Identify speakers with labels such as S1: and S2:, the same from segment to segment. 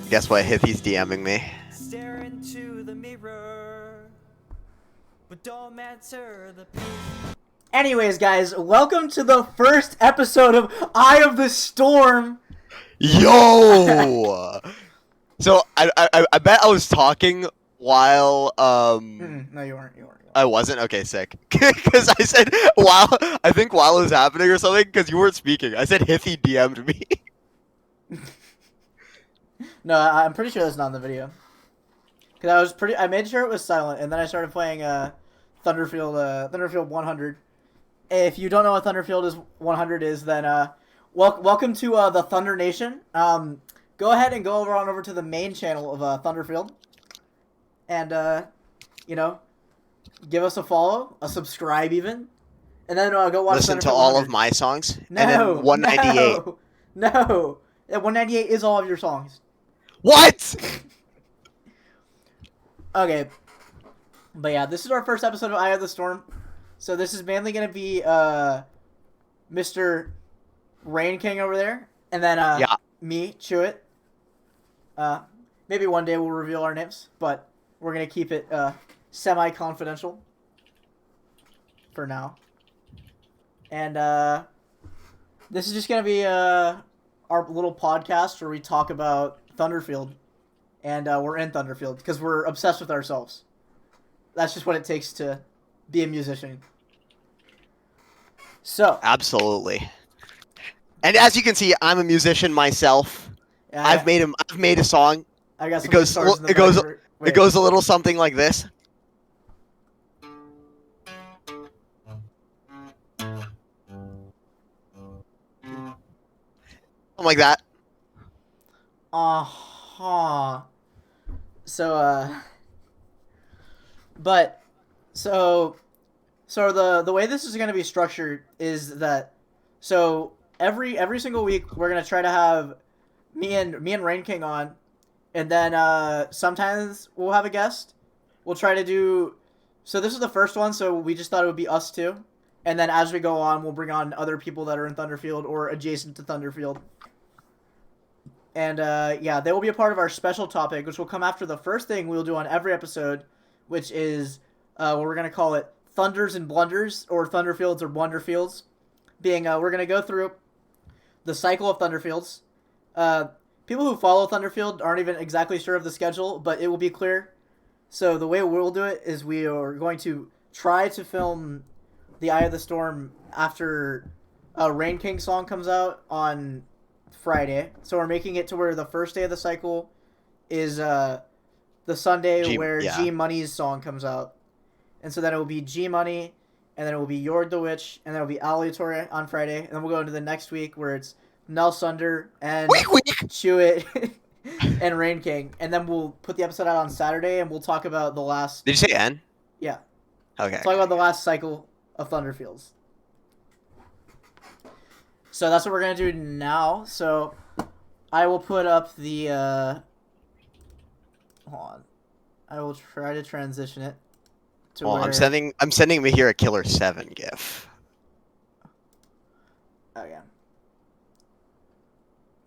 S1: Guess what? Hithy's DMing me.
S2: Stare into the mirror, but don't answer the
S3: Anyways, guys, welcome to the first episode of Eye of the Storm.
S1: Yo! So I bet I was talking while
S3: No, you weren't. You weren't.
S1: I wasn't. Okay, sick. Because I said while it was happening or something. Because you weren't speaking. I said Hithy DM'd me.
S3: No, I'm pretty sure that's not in the video. Cause I made sure it was silent, and then I started playing Thunderfield 100. If you don't know what Thunderfield 100 is, then welcome to the Thunder Nation. Go ahead and go over to the main channel of Thunderfield, and give us a follow, a subscribe even, and then go watch.
S1: Listen to
S3: Thunderfield
S1: all
S3: 100.
S1: of my songs.
S3: No,
S1: and then 198.
S3: No. 198 is all of your songs.
S1: What?
S3: Okay. But yeah, this is our first episode of Eye of the Storm. So this is mainly going to be Mr. Rain King over there. And then
S1: Yeah.
S3: me, Chewit. Maybe one day we'll reveal our names. But we're going to keep it semi-confidential for now. And this is just going to be our little podcast where we talk about Thunderfield. And we're in Thunderfield because we're obsessed with ourselves. That's just what it takes to be a musician. So
S1: Absolutely. And as you can see, I'm a musician myself. I've made a song.
S3: I got some
S1: It goes
S3: guitars in the
S1: it goes
S3: back for- wait.
S1: it goes a little something like this. Something like that.
S3: Uh-huh. So but so the way this is going to be structured is that so every single week we're going to try to have me and Rain King on, and then sometimes we'll have a guest. We'll try to do so this is the first one, so we just thought it would be us two. And then as we go on, we'll bring on other people that are in Thunderfield or adjacent to Thunderfield. And yeah, they will be a part of our special topic, which will come after the first thing we'll do on every episode, which is what we're going to call it Thunders and Blunders, or Thunderfields or Blunderfields. Being, we're going to go through the cycle of Thunderfields. People who follow Thunderfield aren't even exactly sure of the schedule, but it will be clear. So the way we'll do it is we are going to try to film the Eye of the Storm after Rain King song comes out on Friday. So we're making it to where the first day of the cycle is the Sunday where
S1: yeah.
S3: G Money's song comes out. And so then it will be G Money, and then it will be Yord the Witch, and then it will be Aleatory on Friday. And then we'll go into the next week where it's Nell Sunder and Chewit and Rain King. And then we'll put the episode out on Saturday, and we'll talk about the last...
S1: Did you say N?
S3: Yeah.
S1: Okay.
S3: Talk about the last cycle of Thunderfields. So that's what we're going to do now. So I will put up the... hold on. I will try to transition it to
S1: Well,
S3: where...
S1: I'm sending me here a Killer 7 gif.
S3: Oh, yeah.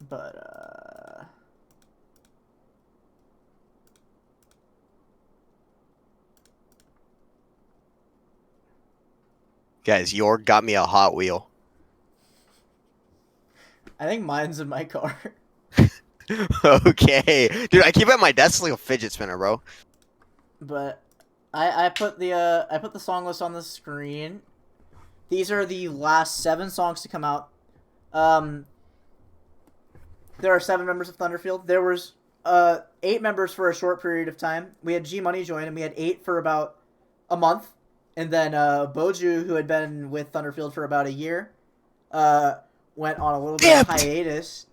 S3: But,
S1: Guys, York got me a Hot Wheel.
S3: I think mine's in my car.
S1: Okay. Dude, I keep it at my desk like a fidget spinner, bro.
S3: But I put the song list on the screen. These are the last 7 songs to come out. There are 7 members of Thunderfield. There was 8 members for a short period of time. We had G Money join, and we had 8 for about a month. And then Boju, who had been with Thunderfield for about a year, went on a little bit of hiatus.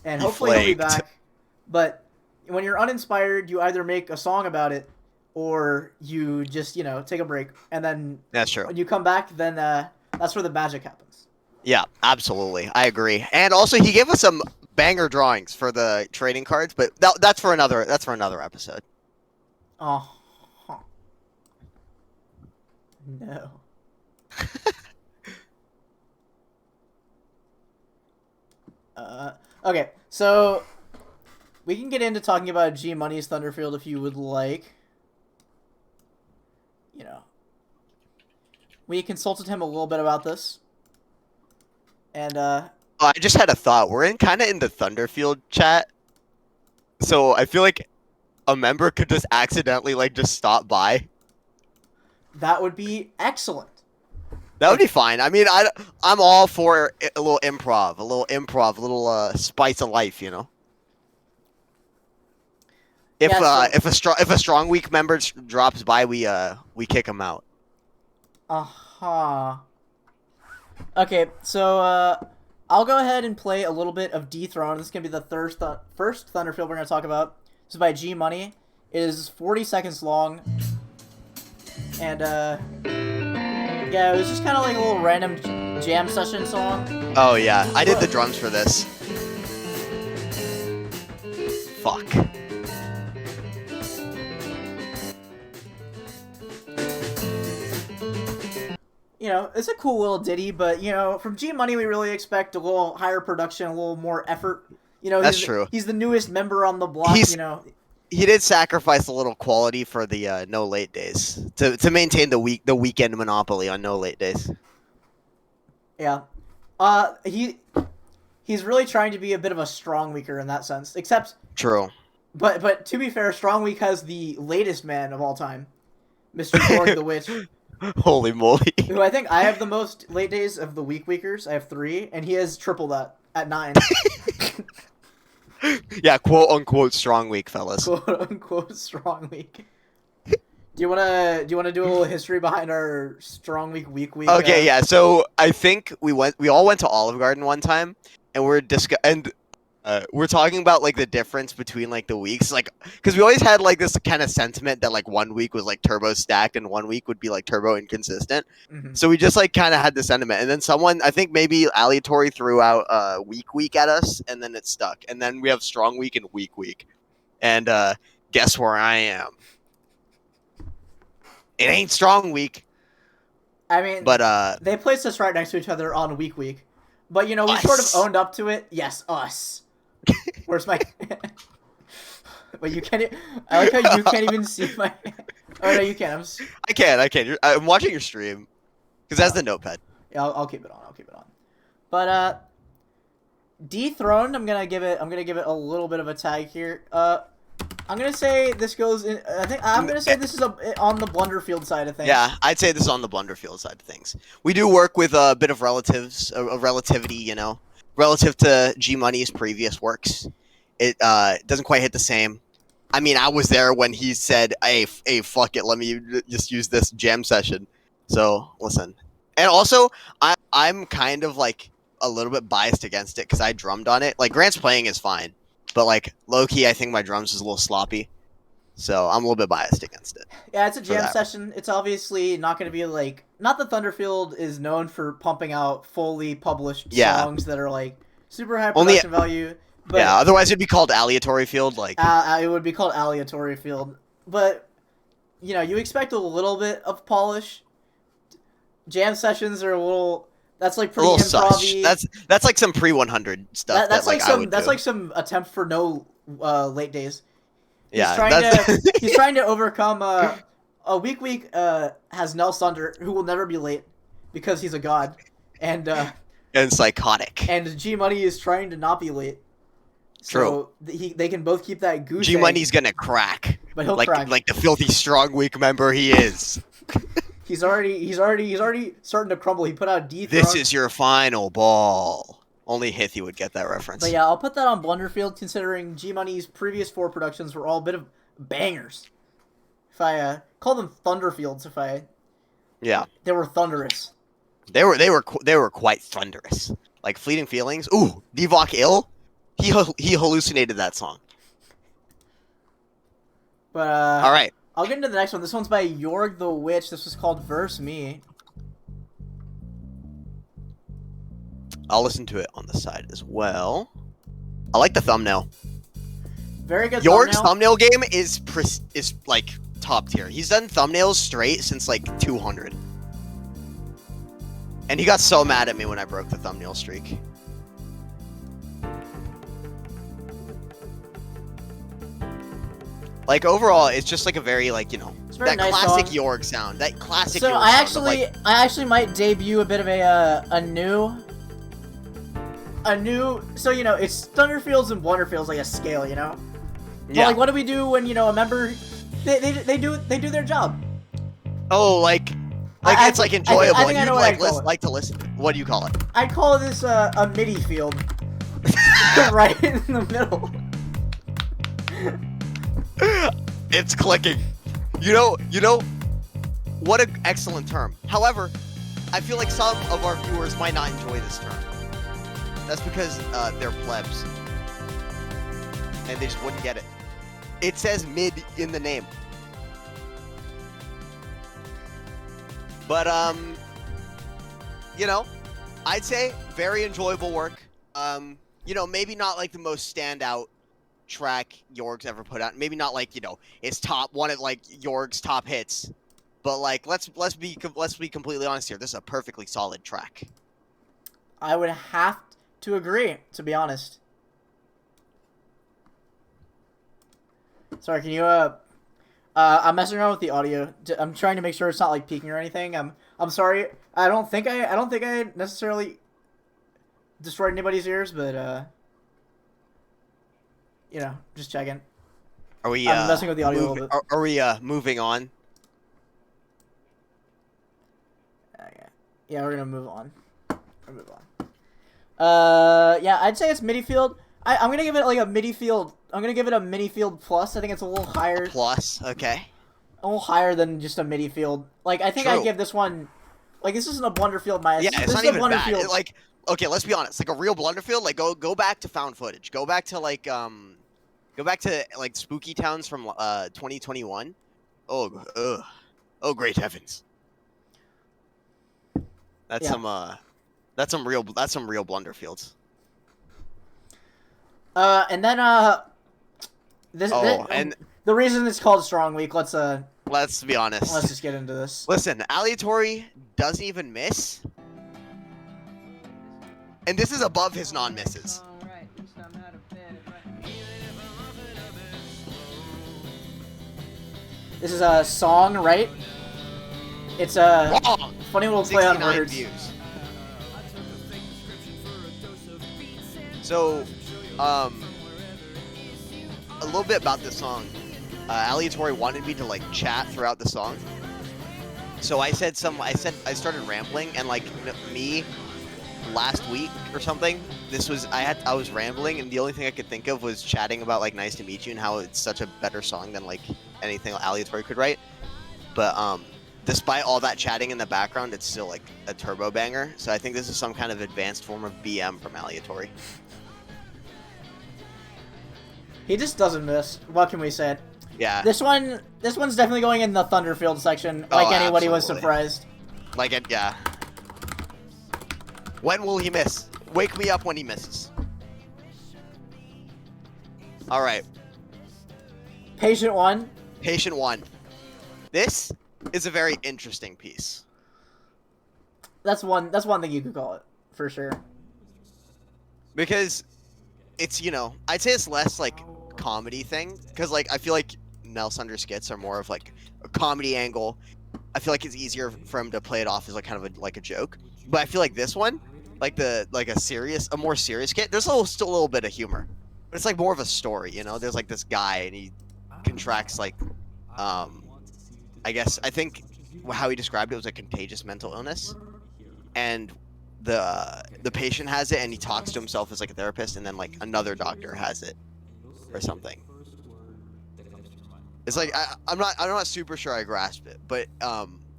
S3: And hopefully he'll be back. But when you're uninspired, you either make a song about it, or you just, take a break. And then
S1: That's true.
S3: when you come back, then that's where the magic happens.
S1: Yeah, absolutely. I agree. And also, he gave us some banger drawings for the trading cards, but that's for another episode.
S3: Oh. No. Okay, so we can get into talking about G Money's Thunderfield if you would like. You know, we consulted him a little bit about this, and
S1: Oh, I just had a thought. We're kind of in the Thunderfield chat, so I feel like a member could just accidentally like just stop by.
S3: that would be excellent.
S1: That would be fine. I mean, I'm all for a little improv, a little spice of life, you know. If
S3: Yeah, so-
S1: if a strong weak member drops by, we kick him out.
S3: Uh-huh. Okay, so I'll go ahead and play a little bit of Dethrone. This is going to be the first Thunderfield we're going to talk about. This is by G Money. It is 40 seconds long. And yeah, it was just kind of like a little random jam session song.
S1: Oh yeah, I did the drums for this. Fuck.
S3: You know, it's a cool little ditty, but, you know, from G Money we really expect a little higher production, a little more effort. You know,
S1: That's true.
S3: He's the newest member on the block,
S1: He's-
S3: you know.
S1: He did sacrifice a little quality for the no late days to maintain the weekend monopoly on no late days.
S3: Yeah. He's really trying to be a bit of a strong weaker in that sense. Except
S1: True.
S3: but to be fair, Strong Week has the latest man of all time, Mr. Gorg the Witch,
S1: Holy moly.
S3: who I think I have the most late days of the weekers. I have 3, and he has triple that at 9.
S1: Yeah, quote unquote strong week, fellas.
S3: Quote unquote Strong Week. Do you wanna do a little history behind our Strong Week week?
S1: Okay, yeah. So I think we all went to Olive Garden one time, and we're talking about like the difference between like the weeks, like because we always had like this kind of sentiment that like one week was like turbo stacked and one week would be like turbo inconsistent.
S3: Mhm.
S1: So we just like kind of had the sentiment, and then someone, I think maybe Aleatory, threw out week at us, and then it stuck, and then we have strong week and week, and guess where I am? It ain't strong week,
S3: I mean,
S1: but
S3: they placed us right next to each other on week. But, you know, we
S1: Us.
S3: sort of owned up to it. Yes, us. Where's my... Wait, you can't... I like how you can't even see my... Oh, no, you can.
S1: I can. I'm watching your stream because that's the notepad.
S3: Yeah, I'll keep it on. But, Dethroned, I'm gonna give it a little bit of a tag here. I'm gonna say this goes in... I'm gonna say this is on the Blunderfield side of things.
S1: Yeah, I'd say this is on the Blunderfield side of things. We do work with a bit of relativity, you know, relative to G Money's previous works. It doesn't quite hit the same. I mean, I was there when he said, hey, fuck it, let me just use this jam session. So, listen. And also, I'm kind of, like, a little bit biased against it because I drummed on it. Like, Grant's playing is fine. But, like, low-key, I think my drums is a little sloppy. So, I'm a little bit biased against it.
S3: Yeah, it's a jam
S1: that.
S3: session. It's obviously not going to be like... Not that Thunderfield is known for pumping out fully published songs that are like super high production value. But
S1: yeah, otherwise it'd be called Aleatory Field. Like
S3: it would be called Aleatory Field. But, you know, you expect a little bit of polish. Jam sessions are a little... That's like
S1: a
S3: pretty
S1: little
S3: improv-y.
S1: such. That's like some pre-100 stuff.
S3: That's like
S1: I would
S3: that's
S1: do.
S3: like some attempt for no late days.
S1: Yeah,
S3: He's trying to overcome a week has Nel Thunder, who will never be late because he's a god, and
S1: and psychotic.
S3: and G Money is trying to not be late. So they can both keep that goose.
S1: G
S3: egg,
S1: Money's gonna crack.
S3: but he'll
S1: like
S3: crack.
S1: like the filthy strong weak member he is.
S3: He's already starting to crumble. He put out D.
S1: This is your final ball. Only Hithy would get that reference.
S3: But yeah, I'll put that on Blunderfield, considering G Money's previous 4 productions were all a bit of bangers. If I call them Thunderfields,
S1: Yeah,
S3: they were thunderous.
S1: they were quite thunderous. Like Fleeting Feelings. Ooh, Devok Ill. He hallucinated that song.
S3: But
S1: All right.
S3: I'll get into the next one. This one's by Jorg the Witch. This was called Verse Me.
S1: I'll listen to it on the side as well. I like the thumbnail.
S3: Very good
S1: Jorg's
S3: thumbnail.
S1: thumbnail game is like top tier. He's done thumbnails straight since like 200. And he got so mad at me when I broke the thumbnail streak. Like overall, it's just like a very like
S3: It's a very
S1: that
S3: nice
S1: classic
S3: song.
S1: Yorg sound. That classic.
S3: So
S1: Yorg
S3: I
S1: sound of,
S3: I actually might debut a bit of a new. So it's Thunderfields and Blunderfields, like a scale, But,
S1: yeah.
S3: like, what do we do when a member they do their job?
S1: Oh, like
S3: I
S1: it's like
S3: think-
S1: enjoyable.
S3: I think I
S1: and
S3: know
S1: you
S3: what I'd call it.
S1: like to listen. What do you call it?
S3: I'd call this a MIDI field, right in the middle.
S1: It's clicking. You know, what an excellent term. However, I feel like some of our viewers might not enjoy this term. That's because they're plebs. And they just wouldn't get it. It says mid in the name. But, I'd say very enjoyable work. Maybe not like the most standout track Yorg's ever put out. Maybe not like, his one of like Yorg's top hits. But like let's be completely honest here. This is a perfectly solid track.
S3: I would have to agree, to be honest. Sorry, can you I'm messing around with the audio. I'm trying to make sure it's not like peaking or anything. I'm sorry. I don't think I necessarily destroyed anybody's ears, but just checking.
S1: Are we
S3: I'm messing with the audio a little bit.
S1: Are we moving on?
S3: Yeah, we're gonna move on. Yeah, I'd say it's MIDI field. I'm gonna give it like a MIDI field. I'm gonna give it a MIDI field plus. I think it's a little higher.
S1: Plus, okay.
S3: A little higher than just a MIDI field. Like I think
S1: True.
S3: I'd give this one. Like this isn't a Blunderfield minus.
S1: Yeah, it's
S3: this
S1: not
S3: is a
S1: even bad.
S3: Blunderfield.
S1: Like, okay, let's be honest. Like a real Blunderfield. Like go back to found footage. Go back to like Spooky Towns from 2021. Oh great heavens. That's
S3: Yeah.
S1: some real Blunderfields.
S3: And then
S1: and
S3: the reason it's called Strong Week. Let's
S1: be honest.
S3: let's just get into this.
S1: Listen, Aleatory doesn't even miss. And this is above his non-misses.
S3: This is a song, right? It's a
S1: Wrong!
S3: funny little play on
S1: 69
S3: words.
S1: views. So, a little bit about this song. Aleatory wanted me to like chat throughout the song. So I started rambling, and like me last week or something, I was rambling, and the only thing I could think of was chatting about like Nice to Meet You and how it's such a better song than like anything Aleatory could write. But despite all that chatting in the background, it's still like a turbo banger. So I think this is some kind of advanced form of BM from Aleatory.
S3: He just doesn't miss. What can we say?
S1: Yeah.
S3: This one's definitely going in the Thunderfield section. Like anybody was
S1: absolutely.
S3: surprised.
S1: Like it, yeah. When will he miss? Wake me up when he misses. All right.
S3: Patient 1.
S1: Patient 1. This is a very interesting piece.
S3: That's one thing you could call it for sure.
S1: Because it's, I'd say it's less like comedy thing, because like I feel like Nels Under skits are more of like a comedy angle. I feel like it's easier for him to play it off as like kind of like a joke. But I feel like this one, like a more serious skit, there's still a little bit of humor, but it's like more of a story. There's like this guy and he contracts like I think how he described it was a contagious mental illness, and the patient has it, and he talks to himself as like a therapist, and then like another doctor has it or something. It's like I'm not super sure I grasp it, but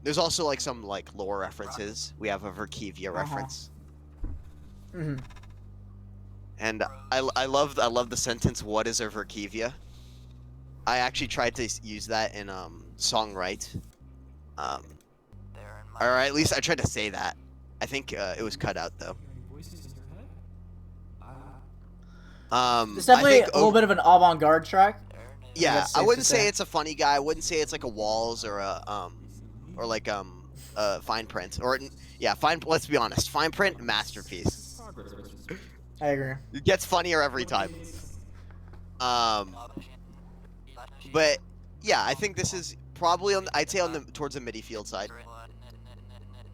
S1: there's also like some like lore references. We have a Verkivia reference,
S3: Mm-hmm.
S1: and I love the sentence, "What is a Verkivia?" I actually tried to use that in Songwrite, or at least I tried to say that. I think it was cut out though.
S3: It's definitely
S1: I think
S3: a little bit of an avant-garde track.
S1: Yeah,
S3: That's
S1: I
S3: safe
S1: wouldn't
S3: to
S1: say
S3: say.
S1: it's a funny guy. I wouldn't say it's like a Walls or a Fine Print Let's be honest, Fine Print, masterpiece.
S3: I agree.
S1: It gets funnier every time. But yeah, I think this is probably on. I'd say on the towards the MIDI field side.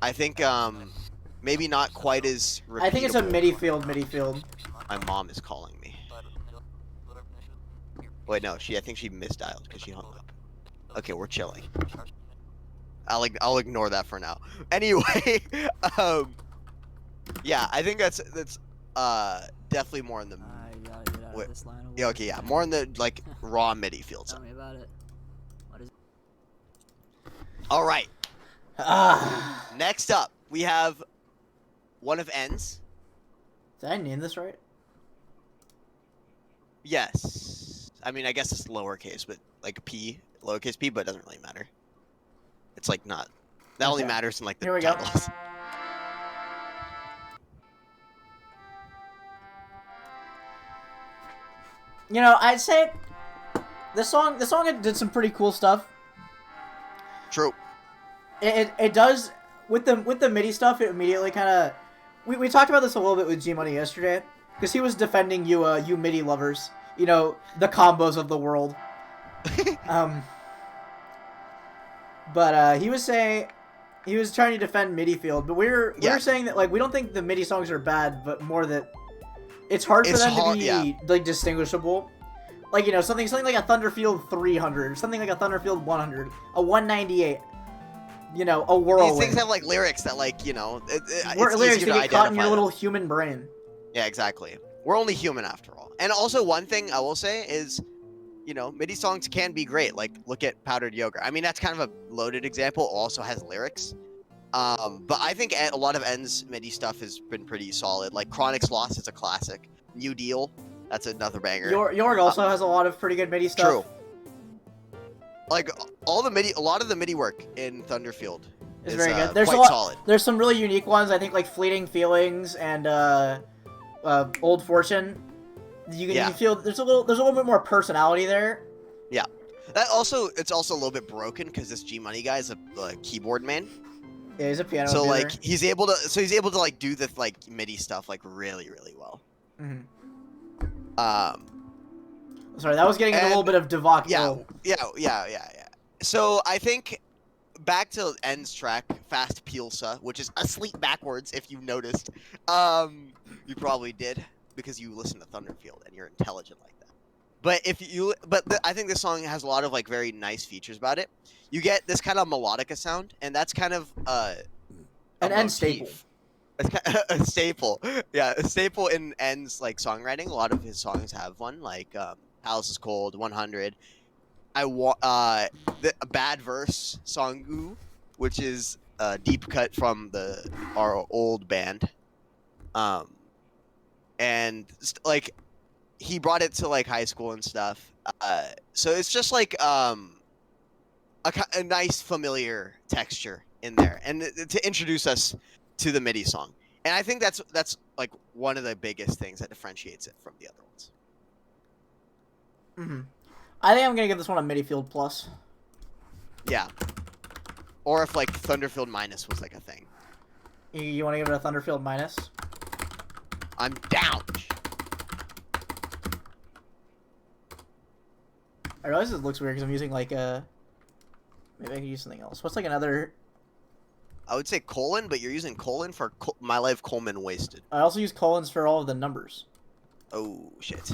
S1: I think maybe not quite as repeatable.
S3: I think it's a MIDI field.
S1: My mom is calling me. Wait, no, I think she misdialed because she hung up. Okay, we're chilling. I'll ignore that for now. Anyway, yeah, I think that's definitely more in the
S4: You gotta get out
S1: Wait,
S4: of this line of
S1: yeah,
S4: work.
S1: okay, yeah, more in the like raw MIDI field
S4: Tell
S1: side.
S4: me about it. What is
S1: All right,
S3: Ah,
S1: next up we have one of N's.
S3: did I name this right?
S1: Yes, I mean I guess it's lowercase, but like P, lowercase p, but it doesn't really matter. It's like not. That only
S3: Okay.
S1: matters in like the
S3: Here we go.
S1: titles.
S3: You know, I'd say this song did some pretty cool stuff.
S1: True.
S3: It does with the MIDI stuff. It immediately kind of we talked about this a little bit with G Money yesterday because he was defending you MIDI lovers, you know, the combos of the world. But he was saying he was trying to defend MIDI field, but we were saying that like we don't think the MIDI songs are bad, but more that it's hard for them to be like distinguishable. Like, you know, something like a Thunderfield 300, something like a Thunderfield 100, a 198. You know, a whirlwind.
S1: These things have like lyrics that like, you know, it's
S3: lyrics
S1: easier to
S3: that get caught in your
S1: identify
S3: little
S1: them.
S3: human brain.
S1: Yeah, exactly. We're only human after all. And also one thing I will say is, you know, MIDI songs can be great. Like, look at Powdered Yogurt. I mean, that's kind of a loaded example. Also has lyrics. But I think a lot of N's MIDI stuff has been pretty solid. Like Chronic's Lost is a classic. New Deal, that's another banger.
S3: Yorg also has a lot of pretty good MIDI stuff.
S1: True. Like all the MIDI, a lot of the MIDI work in Thunderfield
S3: It's
S1: is
S3: very good. There's
S1: quite
S3: a lot,
S1: solid.
S3: There's some really unique ones. I think like Fleeting Feelings and Old Fortune. You feel there's a little bit more personality there.
S1: Yeah. That also, it's also a little bit broken because this G Money guy is a keyboard man.
S3: Yeah, he's a piano.
S1: So
S3: tuner.
S1: like he's able to like do the like MIDI stuff like really well.
S3: Mhm.
S1: Sorry,
S3: that was getting a little bit of Devok.
S1: Yeah. So I think back to N's track, Fast Pilsa, which is asleep backwards. If you noticed, you probably did because you listen to Thunderfield and you're intelligent like that. But I think this song has a lot of like very nice features about it. You get this kind of melodica sound, and that's kind of
S3: an N staple.
S1: A staple, yeah, a staple in N's like songwriting. A lot of his songs have one, like "House is Cold," 100. The Bad Verse song, which is a deep cut from our old band, and like he brought it to like high school and stuff. So it's just like a nice familiar texture in there, and to introduce us to the MIDI song. And I think that's like one of the biggest things that differentiates it from the other ones.
S3: Mm-hmm. I think I'm gonna give this one a MIDI field plus.
S1: Yeah. Or if like Thunderfield minus was like a thing.
S3: You want to give it a Thunderfield minus?
S1: I'm down.
S3: I realize this looks weird because I'm using like a. Maybe I can use something else. What's like another?
S1: I would say colon, but you're using colon for My Life Coleman Wasted.
S3: I also use colons for all of the numbers.
S1: Oh shit.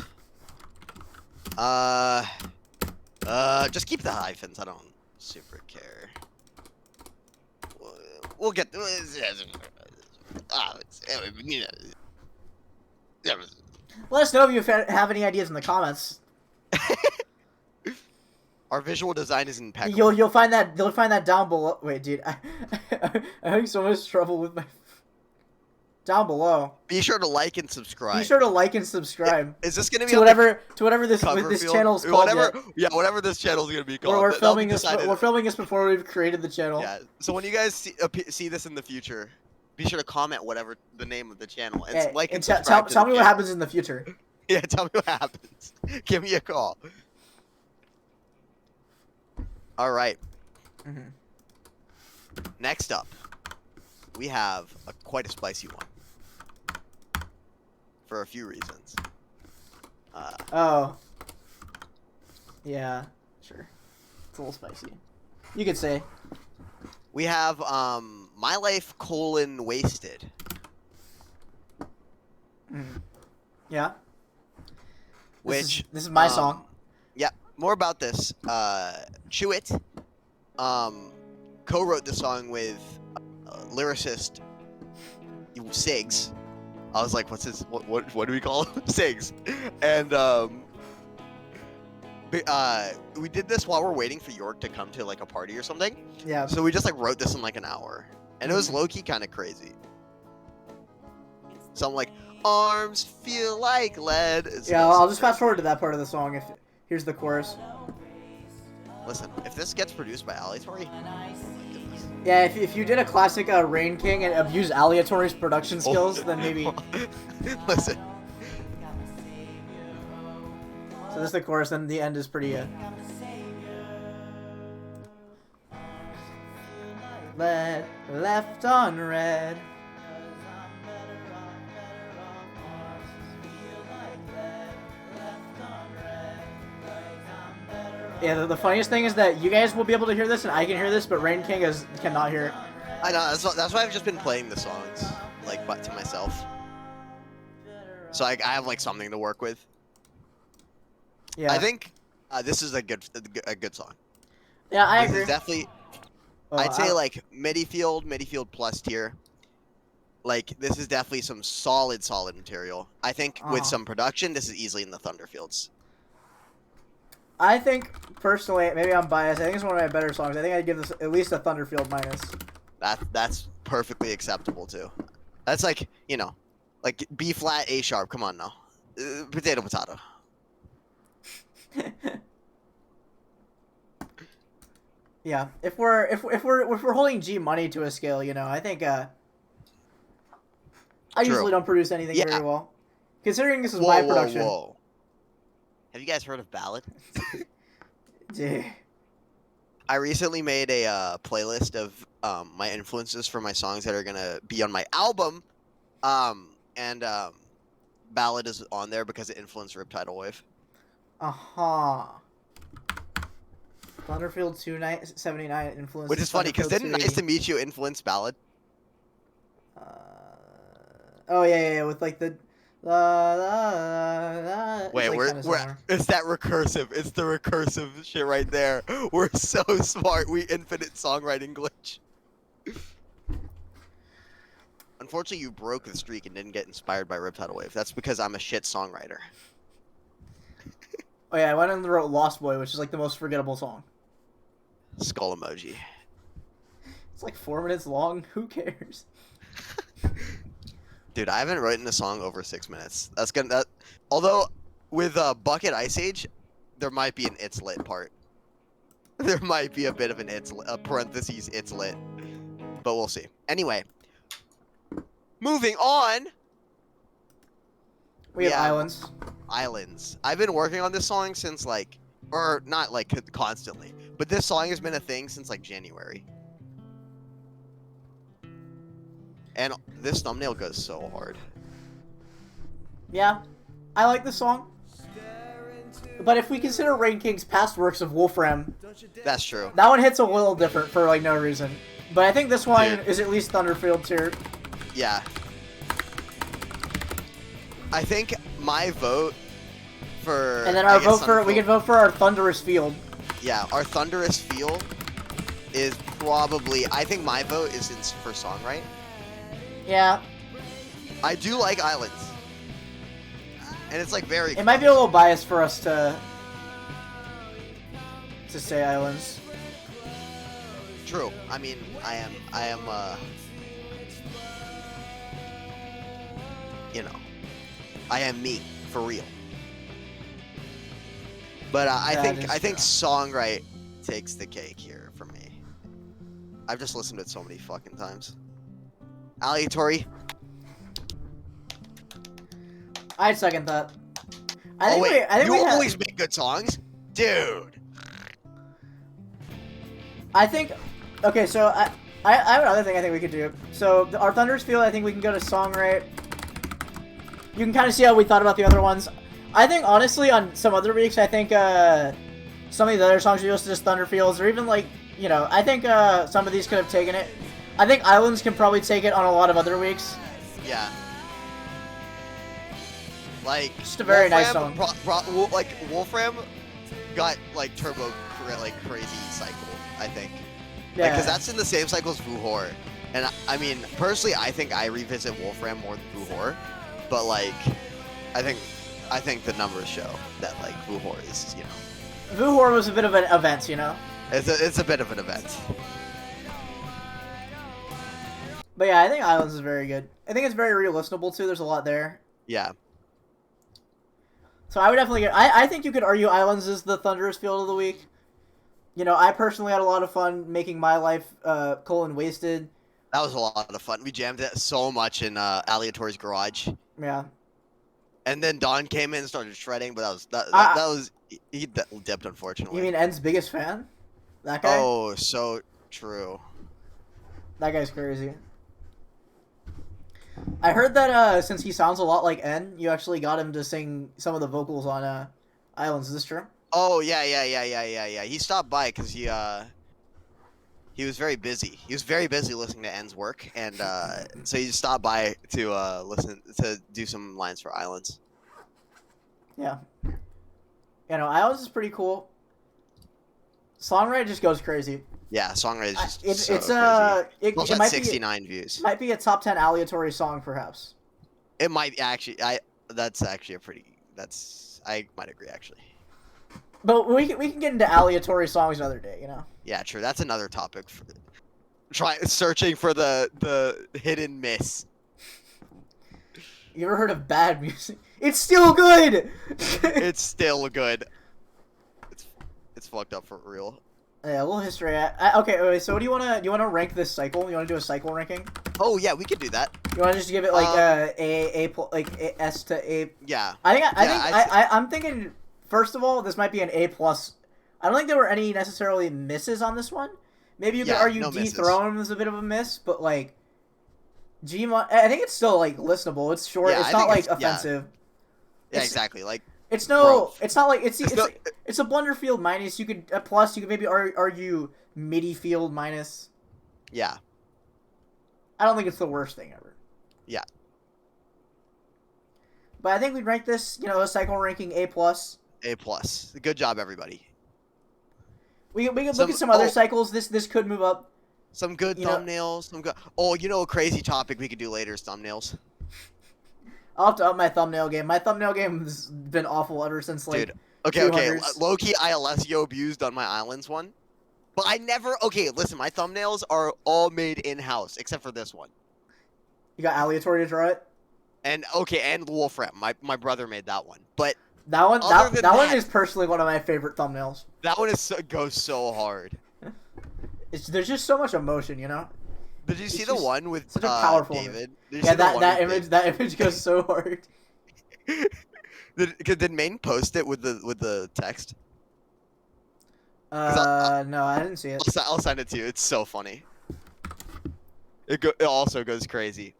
S1: Just keep the hyphens. I don't super care. We'll get.
S3: Let us know if you have any ideas in the comments.
S1: Our visual design is impeccable.
S3: You'll find that down below. Wait, dude, I'm having so much trouble with my down below.
S1: Be sure to like and subscribe.
S3: Be sure to like and subscribe.
S1: Is this gonna be
S3: to whatever this channel is called?
S1: Whatever this channel is gonna be called.
S3: We're filming this. We're filming this before we've created the channel.
S1: Yeah. So when you guys see this in the future, be sure to comment whatever the name of the channel and like and subscribe.
S3: Tell me what happens in the future.
S1: Yeah, tell me what happens. Give me a call. All right.
S3: Mm-hmm.
S1: Next up, we have quite a spicy one. For a few reasons.
S3: Oh. Yeah. Sure. It's a little spicy. You could say.
S1: We have My Life: Wasted.
S3: Yeah.
S1: Which
S3: This is my song.
S1: Yeah, more about this. Chewit co-wrote the song with lyricist Sigs. I was like, what's his what do we call him? Sigs. And we did this while we're waiting for York to come to like a party or something.
S3: Yeah.
S1: So we just like wrote this in like an hour. And it was low-key kind of crazy. So I'm like, arms feel like lead.
S3: Yeah, I'll just fast forward to that part of the song. Here's the chorus.
S1: Listen, if this gets produced by Aleatory,
S3: Yeah, if you did a classic Rain King and abused Aleatory's production skills, then maybe.
S1: Listen.
S3: So this is the chorus, then the end is pretty. Lead left on red. Yeah, the funniest thing is that you guys will be able to hear this and I can hear this, but Rain King cannot hear it.
S1: I know, that's why I've just been playing the songs, like, but to myself. So I have, like, something to work with.
S3: Yeah.
S1: I think this is a good song.
S3: Yeah, I
S1: This
S3: agree.
S1: is definitely,
S3: Well,
S1: I'd say, like, Midifield plus tier. Like, this is definitely some solid material. I think with some production, this is easily in the Thunderfields.
S3: I think, personally, maybe I'm biased, I think it's one of my better songs. I think I'd give this at least a Thunderfield minus.
S1: That's perfectly acceptable, too. That's like, you know, like B flat, A sharp, come on now. Potato.
S3: Yeah, if we're holding G money to a scale, you know, I think I
S1: True.
S3: usually don't produce anything
S1: Yeah.
S3: very well. Considering this is my production.
S1: Whoa. Have you guys heard of Ballad?
S3: Dude.
S1: I recently made a playlist of my influences for my songs that are gonna be on my album, and Ballad is on there because it influenced Riptidal Wave.
S3: Thunderfield 279 influenced.
S1: Which is funny because
S3: Thunderfield
S1: didn't Nice to Meet You influence Ballad?
S3: Oh yeah, with like the
S1: Wait,
S3: it's like
S1: it's that recursive. It's the recursive shit right there. We're so smart. We infinite songwriting glitch. Unfortunately, you broke the streak and didn't get inspired by Riptidal Wave. That's because I'm a shit songwriter.
S3: Oh yeah, I went and wrote Lost Boy, which is like the most forgettable song.
S1: Skull emoji.
S3: It's like 4 minutes long. Who cares?
S1: Dude, I haven't written a song over 6 minutes. That's gonna. Although with Bucket Ice Age, there might be an it's lit part. There might be a bit of an parentheses it's lit, but we'll see. Anyway, moving on.
S3: We have
S1: Yeah.
S3: Islands.
S1: Islands. I've been working on this song since like, or not like constantly, but this song has been a thing since like January. And this thumbnail goes so hard.
S3: Yeah, I like this song. But if we consider Rain King's past works of Wolfram,
S1: That's true.
S3: that one hits a little different for like no reason. But I think this one
S1: Dude.
S3: is at least Thunderfield tier.
S1: Yeah. I think my vote for.
S3: And then
S1: I
S3: our
S1: guess
S3: vote for we can vote for our Thunderous Field.
S1: Yeah, our Thunderous Feel is probably. I think my vote is for Songwrite.
S3: Yeah,
S1: I do like Islands. And it's like very.
S3: it might be a little biased for us to say Islands.
S1: True. I mean, I am, you know, I am me, for real. But I
S3: That
S1: think
S3: is true.
S1: Songwrite takes the cake here for me. I've just listened to it so many fucking times. Aleatory.
S3: I'd second that.
S1: I think you
S3: we have-
S1: always make good songs, dude.
S3: I think. Okay, so I have another thing I think we could do. So our Thunderous Field, I think we can go to Songwrite. You can kind of see how we thought about the other ones. I think honestly, on some other weeks, I think some of the other songs we listed as Thunderfields, or even like, you know, I think some of these could have taken it. I think Islands can probably take it on a lot of other weeks.
S1: Yeah. Like
S3: Just a very nice
S1: Wolfram
S3: song.
S1: like Wolfram got like turbo like crazy cycle, I think.
S3: Yeah.
S1: Because that's in the same cycle as Vuhor. And I mean, personally, I think I revisit Wolfram more than Vuhor. But like, I think the numbers show that like Vuhor is, you know,
S3: Vuhor was a bit of an event, you know.
S1: it's a bit of an event.
S3: But yeah, I think Islands is very good. I think it's very re-listenable too. There's a lot there.
S1: Yeah.
S3: So I would definitely get. I think you could argue Islands is the Thunderous Field of the week. You know, I personally had a lot of fun making my life Wasted.
S1: That was a lot of fun. We jammed it so much in Aleatori's garage.
S3: Yeah.
S1: And then Don came in and started shredding, but that was he dipped, unfortunately.
S3: You mean N's biggest fan? That guy?
S1: Oh, so true.
S3: That guy's crazy. I heard that since he sounds a lot like N, you actually got him to sing some of the vocals on Islands. Is this true?
S1: Oh yeah. He stopped by because he was very busy. He was very busy listening to N's work, and so he just stopped by to listen to do some lines for Islands.
S3: Yeah. You know, Islands is pretty cool. Songwriter just goes crazy.
S1: Yeah, Songwriter is just
S3: It's
S1: so
S3: it's
S1: crazy.
S3: it might
S1: 69 views.
S3: might be a top 10 aleatory song perhaps.
S1: It might actually. That's actually a pretty. I might agree actually.
S3: But we can get into aleatory songs another day, you know.
S1: Yeah, true. That's another topic. Searching for the hidden miss.
S3: You ever heard of bad music? It's still good.
S1: It's still good. It's fucked up for real.
S3: Yeah, a little history. Okay, wait, so what do you wanna rank this cycle? You wanna do a cycle ranking?
S1: Oh yeah, we could do that.
S3: You wanna just give it like S to A?
S1: Yeah.
S3: I'm thinking. First of all, this might be an A+. I don't think there were any necessarily misses on this one. Maybe you could argue
S1: no misses.
S3: Dethrone was a bit of a miss, but like Gmon, I think it's still like listenable. It's short.
S1: Yeah,
S3: it's
S1: I
S3: not
S1: think
S3: like
S1: it's- yeah.
S3: offensive.
S1: Yeah, exactly. Like
S3: It's no.
S1: Bro.
S3: It's not like it's
S1: no-
S3: it's a Blunderfield minus. You could a plus. You could maybe argue MIDI field minus.
S1: yeah.
S3: I don't think it's the worst thing ever.
S1: Yeah.
S3: But I think we'd rank this, you know, a cycle ranking A+.
S1: A+. Good job, everybody.
S3: We could look
S1: Some-
S3: at some other
S1: oh.
S3: cycles. This could move up.
S1: Some good
S3: You know-
S1: thumbnails. Some good. Oh, you know a crazy topic we could do later is thumbnails.
S3: I'll have to up my thumbnail game. My thumbnail game has been awful ever since like.
S1: Dude. Okay.
S3: 200s.
S1: Low-key, I Alessio abused on my Islands one. But I never. Okay, listen. My thumbnails are all made in-house except for this one.
S3: You got aleatory to draw it.
S1: And and Wolfram. My brother made that one. But
S3: That one.
S1: Other than
S3: That one
S1: that-
S3: is personally one of my favorite thumbnails.
S1: that one goes so hard.
S3: There's just so much emotion, you know.
S1: Did you see
S3: It's
S1: the
S3: just
S1: one with
S3: such a powerful image.
S1: David? Did you
S3: Yeah,
S1: see the one
S3: that
S1: with
S3: image goes so hard.
S1: Did Maine post it with the text?
S3: No, I didn't see it.
S1: I'll send it to you. It's so funny. It also goes crazy.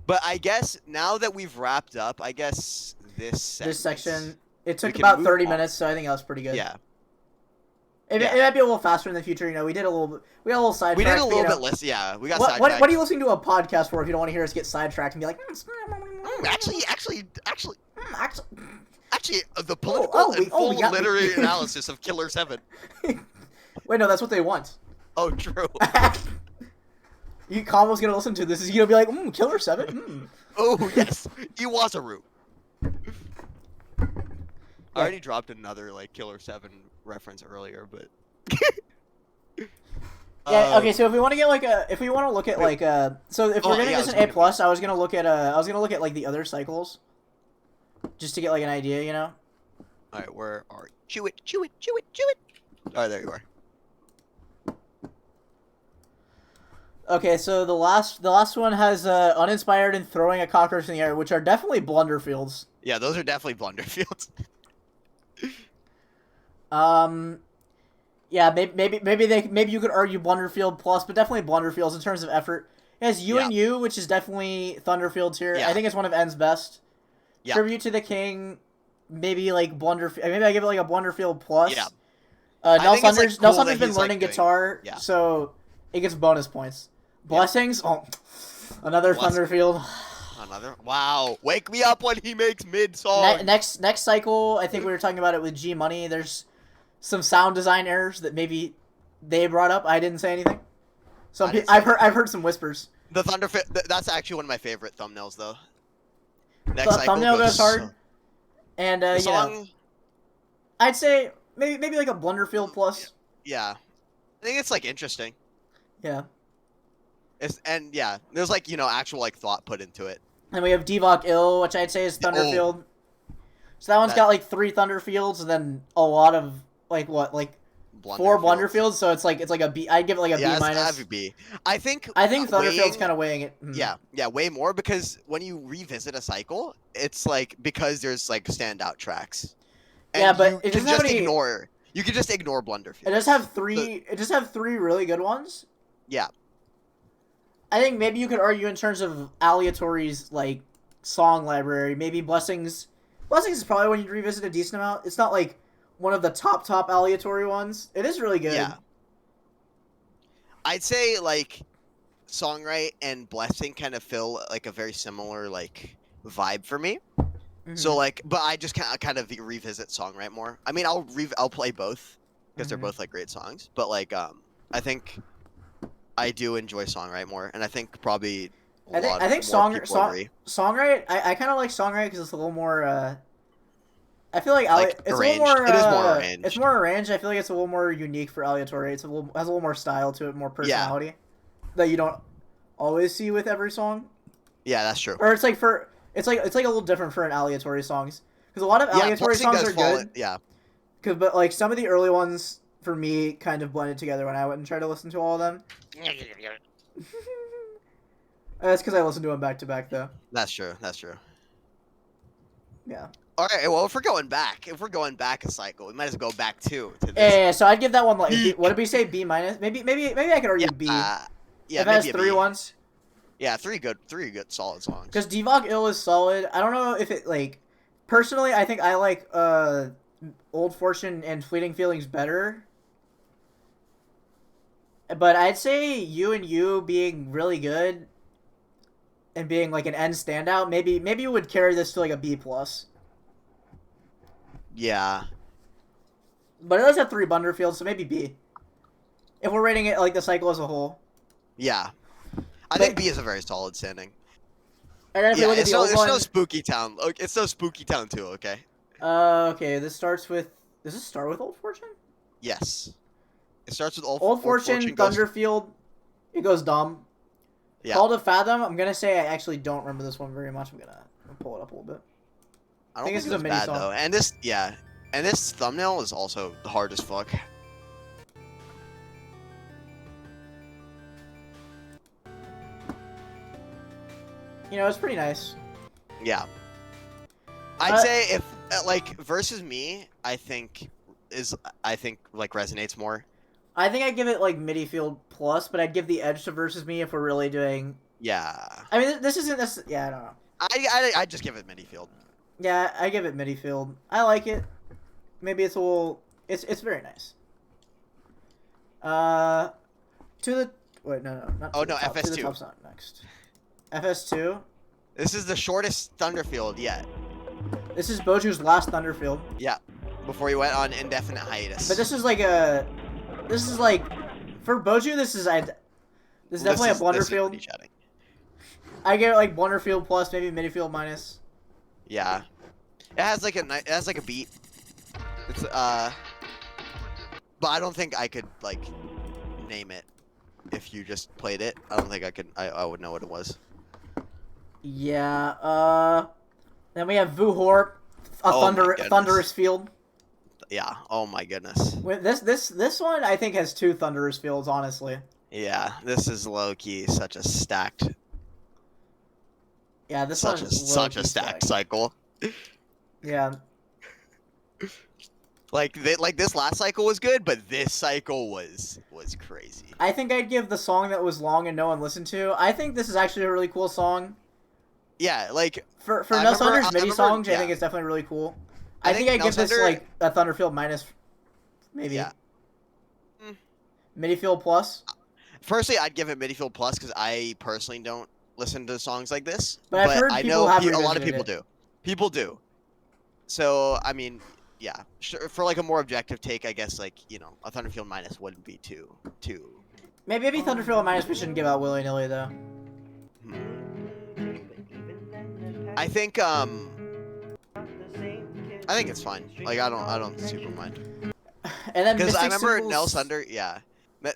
S1: But I guess now that we've wrapped up, I guess this
S3: Section. It took
S1: can
S3: about
S1: move
S3: 30
S1: on.
S3: minutes, so I think that was pretty good.
S1: Yeah,
S3: It
S1: yeah.
S3: might be a little faster in the future. You know, we got a little sidetracked.
S1: we did a
S3: but,
S1: little
S3: you know,
S1: bit less. Yeah, we got
S3: What
S1: sidetracked.
S3: are you listening to a podcast for if you don't want to hear us get sidetracked and be like,
S1: Actually,
S3: actually,
S1: the political
S3: oh,
S1: and full
S3: we got-
S1: literary analysis of Killer 7.
S3: wait, no, that's what they want.
S1: Oh, true.
S3: Kamo's gonna listen to this. He's gonna be like, Killer 7?
S1: Oh, yes. Iwasaru. I already dropped another, like, Killer 7 reference earlier, but...
S3: Yeah. Okay. So if we want to get if we want to look at so if we're
S1: Oh,
S3: gonna
S1: yeah,
S3: get an A+, I was gonna look at like the other cycles, just to get like an idea, you know.
S1: Alright, where are you? Chew it. Alright, there you are.
S3: Okay, so the last one has uninspired and throwing a cockroach in the air, which are definitely blunderfields.
S1: Yeah, those are definitely Blunderfields.
S3: Yeah, maybe you could argue Blunderfield plus, but definitely Blunderfields in terms of effort. It has You and You, which is definitely Thunderfields here.
S1: Yeah.
S3: I think it's one of N's best.
S1: Yeah.
S3: Tribute to the King, maybe like Blunderfield. Maybe I give it like a Blunderfield plus.
S1: Yeah. I think it's, like,
S3: Nelsonder's
S1: cool that
S3: been
S1: he's, like,
S3: learning
S1: doing-
S3: guitar,
S1: yeah.
S3: so it gets bonus points. Blessings, oh, another
S1: Bless-
S3: Thunderfield.
S1: Another. Wow. Wake me up when he makes mid song.
S3: Next cycle, I think we were talking about it with G Money. There's some sound design errors that maybe they brought up. I didn't say anything.
S1: I didn't say
S3: I've heard some whispers.
S1: The that's actually one of my favorite thumbnails, though. Next
S3: The
S1: cycle
S3: thumbnail goes hard,
S1: so-
S3: and
S1: The
S3: you know,
S1: song,
S3: I'd say maybe like a Blunderfield plus.
S1: yeah. I think it's like interesting.
S3: Yeah.
S1: There's like actual like thought put into it.
S3: And we have Devok Ill, which I'd say is
S1: Yeah, oh.
S3: Thunderfield. So that one's got like 3 Thunderfields and then a lot of like 4 Blunderfields. So it's like a B. I'd give it like a B
S1: Yeah,
S3: minus.
S1: it's a B. I think
S3: Thunderfield's kind of weighing it.
S1: Yeah, way more because when you revisit a cycle, it's like because there's like standout tracks. And
S3: Yeah, but
S1: you
S3: it
S1: can
S3: doesn't have
S1: just
S3: any-
S1: ignore. You can just ignore Blunderfield.
S3: It does have 3. It does have 3 really good ones.
S1: Yeah.
S3: I think maybe you could argue in terms of Aleatory's like song library. Maybe Blessings is probably when you revisit a decent amount. It's not like one of the top Aleatory ones. It is really good.
S1: Yeah. I'd say like Songwrite and Blessing kind of feel like a very similar like vibe for me.
S3: Mhm.
S1: So like, but I just kind of revisit Songwrite more. I mean, I'll play both because they're
S3: Mhm.
S1: both like great songs. But like, I think I do enjoy Songwrite more, and I think probably
S3: I think Songwrite. I kind of like Songwrite because it's a little more. I feel like
S1: Like,
S3: it's a
S1: arranged.
S3: little more.
S1: It is more arranged.
S3: It's more arranged. I feel like it's a little more unique for Aleatory. Has a little more style to it, more personality that you don't always see with every song.
S1: Yeah, that's true.
S3: Or it's like it's like a little different for an Aleatory songs because a lot of
S1: Yeah,
S3: Aleatory
S1: Blessing
S3: songs
S1: does
S3: are
S1: fall
S3: good.
S1: Yeah.
S3: But like some of the early ones for me kind of blended together when I went and tried to listen to all of them. That's because I listened to them back to back though.
S1: That's true. That's true.
S3: Yeah.
S1: All right. Well, if we're going back a cycle, we might as well go back to this.
S3: Yeah, so I'd give that one like
S1: B.
S3: what did we say? B minus? Maybe I could argue B.
S1: Yeah,
S3: if it has
S1: maybe a
S3: 3
S1: B.
S3: ones.
S1: Yeah, three good solid songs.
S3: Because Devok Ill is solid. I don't know if it like personally. I think I like Old Fortune and Fleeting Feelings better. But I'd say You and You being really good and being like an N standout, maybe you would carry this to like a B plus.
S1: Yeah.
S3: But it does have 3 Blunderfields, so maybe B. If we're rating it like the cycle as a whole.
S1: Yeah. I think B is a very solid standing.
S3: And then if we
S1: Yeah,
S3: look at
S1: it's
S3: the old
S1: no
S3: one,
S1: Spooky Town. It's no Spooky Town too. Okay.
S3: okay, this starts with. Does this start with Old Fortune?
S1: Yes. It starts with
S3: Old Fortune,
S1: goes-
S3: Thunderfield. It goes dumb.
S1: Yeah.
S3: Call to Fathom. I'm gonna say I actually don't remember this one very much. I'm gonna pull it up a little bit.
S1: I don't
S3: think
S1: think
S3: this is
S1: it's
S3: a mini
S1: bad
S3: song.
S1: though. And this thumbnail is also hard as fuck.
S3: You know, it's pretty nice.
S1: Yeah. I'd
S3: Uh,
S1: say if like versus me, I think like resonates more.
S3: I think I'd give it like MIDI field plus, but I'd give the edge to Versus Me if we're really doing.
S1: Yeah.
S3: I mean, this isn't this. Yeah, I don't know.
S1: I just give it mini field.
S3: Yeah, I give it MIDI field. I like it. Maybe it's a little. It's very nice. To the wait no not.
S1: Oh,
S3: to the
S1: no,
S3: top. To the
S1: FS2.
S3: top's not next. FS2.
S1: This is the shortest Thunderfield yet.
S3: This is Boju's last Thunderfield.
S1: Yeah. Before he went on indefinite hiatus.
S3: But this is like for Boju. This is definitely a Blunderfield.
S1: pretty chatting.
S3: I give it like Blunderfield plus, maybe Midfield minus.
S1: Yeah. It has like a beat. It's but I don't think I could like name it if you just played it. I don't think I could. I would know what it was.
S3: Yeah. Then we have Vuhor,
S1: Oh my goodness.
S3: Thunderous Field.
S1: Yeah. Oh my goodness.
S3: With this one I think has 2 Thunderous Fields. Honestly.
S1: Yeah. This is low key such a stacked.
S3: Yeah. This
S1: Such
S3: one's
S1: a
S3: low-key
S1: stacked cycle.
S3: Yeah.
S1: Like this last cycle was good, but this cycle was crazy.
S3: I think I'd give the song that was long and no one listened to. I think this is actually a really cool song.
S1: Yeah, like
S3: For
S1: I
S3: Nuts
S1: remember-
S3: Under's
S1: I
S3: MIDI
S1: remember-
S3: songs, I
S1: yeah.
S3: think it's definitely really cool.
S1: I
S3: I think
S1: think
S3: I'd give this
S1: Nuts Under-
S3: like a Thunderfield minus, maybe.
S1: yeah,
S3: Midi-field plus.
S1: Firstly, I'd give it Midi-field plus because I personally don't listen to songs like this.
S3: But I've heard
S1: I
S3: people
S1: know
S3: have
S1: a lot of
S3: revisited
S1: people
S3: it.
S1: do. People do. So I mean, yeah, sure, for like a more objective take, I guess like a Thunderfield minus wouldn't be too.
S3: Maybe Thunderfield minus we shouldn't give out willy-nilly though.
S1: I think it's fine. Like I don't super mind.
S3: And then
S1: Because I
S3: Mystic
S1: remember
S3: Symbols-
S1: Nell Sunder, yeah.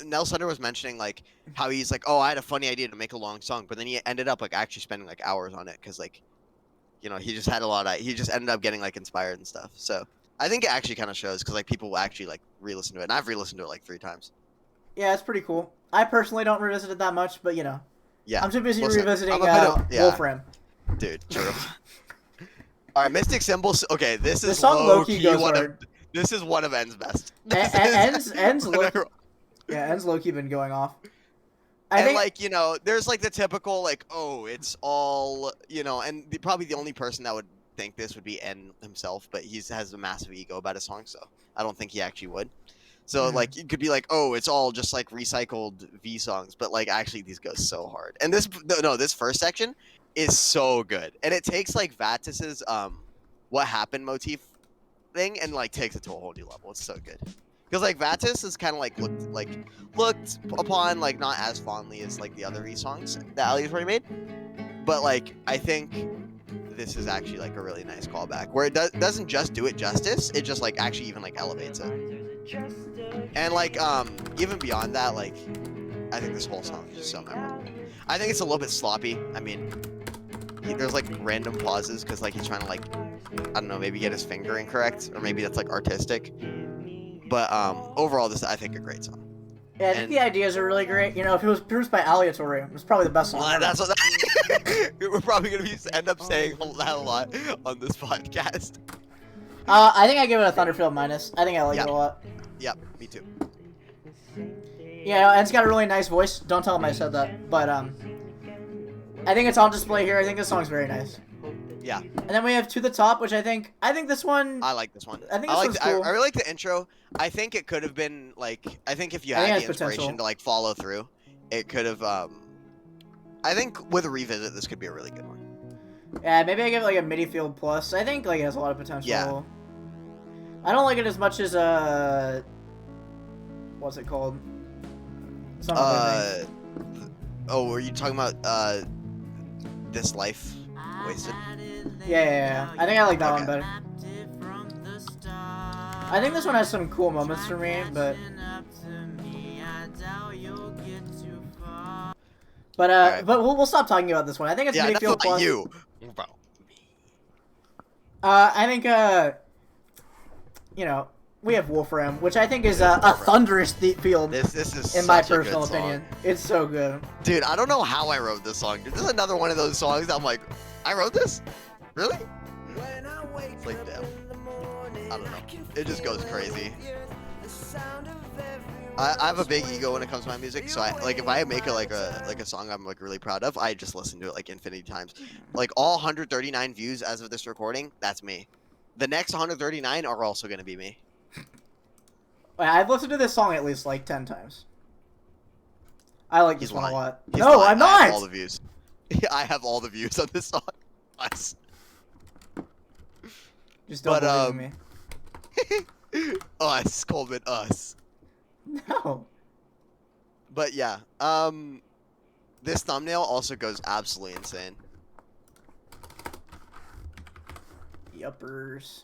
S1: Nell Sunder was mentioning like how he's like, oh, I had a funny idea to make a long song, but then he ended up like actually spending like hours on it because like, he just had he just ended up getting like inspired and stuff. So I think it actually kind of shows because like people will actually like re-listen to it, and I've re-listened to it like 3 times.
S3: Yeah, it's pretty cool. I personally don't revisit it that much, but
S1: Yeah,
S3: I'm too busy
S1: listen,
S3: revisiting
S1: I'm a bit of- yeah.
S3: Wolfram.
S1: dude, true. All right, Mystic Symbols. Okay, this
S3: The
S1: is
S3: song
S1: low-key
S3: goes
S1: one
S3: hard.
S1: this is one of N's best.
S3: Ends
S1: Whatever.
S3: Ends low-key been going off.
S1: And
S3: think
S1: like there's like the typical like, oh, it's all and probably the only person that would think this would be N himself, but he has a massive ego about his song, so I don't think he actually would. So like it could be like, oh, it's all just like recycled V songs, but like actually these go so hard. And this first section is so good, and it takes like Vatis's what happened motif thing and like takes it to a whole new level. It's so good. Because like Vatis is kind of like looked upon like not as fondly as like the other V songs that Ali's already made, but like I think this is actually like a really nice callback where it doesn't just do it justice, it just like actually even like elevates it. And like even beyond that, like I think this whole song is just so memorable. I think it's a little bit sloppy. I mean, there's like random pauses because like he's trying to like I don't know, maybe get his fingering correct, or maybe that's like artistic. But overall, this I think a great song.
S3: Yeah, I think the ideas are really great. If it was produced by Aleatory, it was probably the best song.
S1: Well,
S3: ever.
S1: that's what we're probably gonna end up saying that a lot on this podcast.
S3: I think I give it a Thunderfield minus. I think I like
S1: Yeah.
S3: it a lot.
S1: Yep, me too.
S3: Yeah, and it's got a really nice voice. Don't tell him I said that. But I think it's on display here. I think this song's very nice.
S1: Yeah,
S3: And then we have To the Top, which I think this one.
S1: I like this one.
S3: I think this one's cool.
S1: I really like the intro. I think it could have been like I think if you
S3: I think
S1: had
S3: it
S1: the
S3: has potential.
S1: inspiration to like follow through, it could have. I think with a revisit, this could be a really good one.
S3: Yeah, maybe I give it like a Midi-field plus. I think like it has a lot of potential.
S1: Yeah.
S3: I don't like it as much as what's it called? Some other thing.
S1: Oh, were you talking about This Life Wasted?
S3: Yeah. I think I like that
S1: Okay.
S3: one better. I think this one has some cool moments for me, but
S1: Alright.
S3: but we'll stop talking about this one. I think it's
S1: Yeah, that's
S3: Midi-field
S1: not
S3: plus.
S1: you, bro.
S3: I think we have Wolfram, which I think is a thunderous field.
S1: This is
S3: In my
S1: such a good
S3: personal
S1: song.
S3: opinion, it's so good.
S1: Dude, I don't know how I wrote this song. Dude, this is another one of those songs that I'm like, I wrote this? Really? It's like, damn. I don't know. It just goes crazy. I have a big ego when it comes to my music, so if I make a song I'm like really proud of, I just listen to it like infinity times. Like all 139 views as of this recording, that's me. The next 139 are also gonna be me.
S3: I've listened to this song at least like 10 times. I like this
S1: He's
S3: one
S1: lying.
S3: a lot.
S1: He's
S3: No,
S1: lying.
S3: I'm
S1: I have
S3: not.
S1: all the views. I have all the views on this song. Nice.
S3: Just don't
S1: But,
S3: believe me.
S1: Us, Coleman, us.
S3: No.
S1: But yeah, this thumbnail also goes absolutely insane.
S3: Yuppers.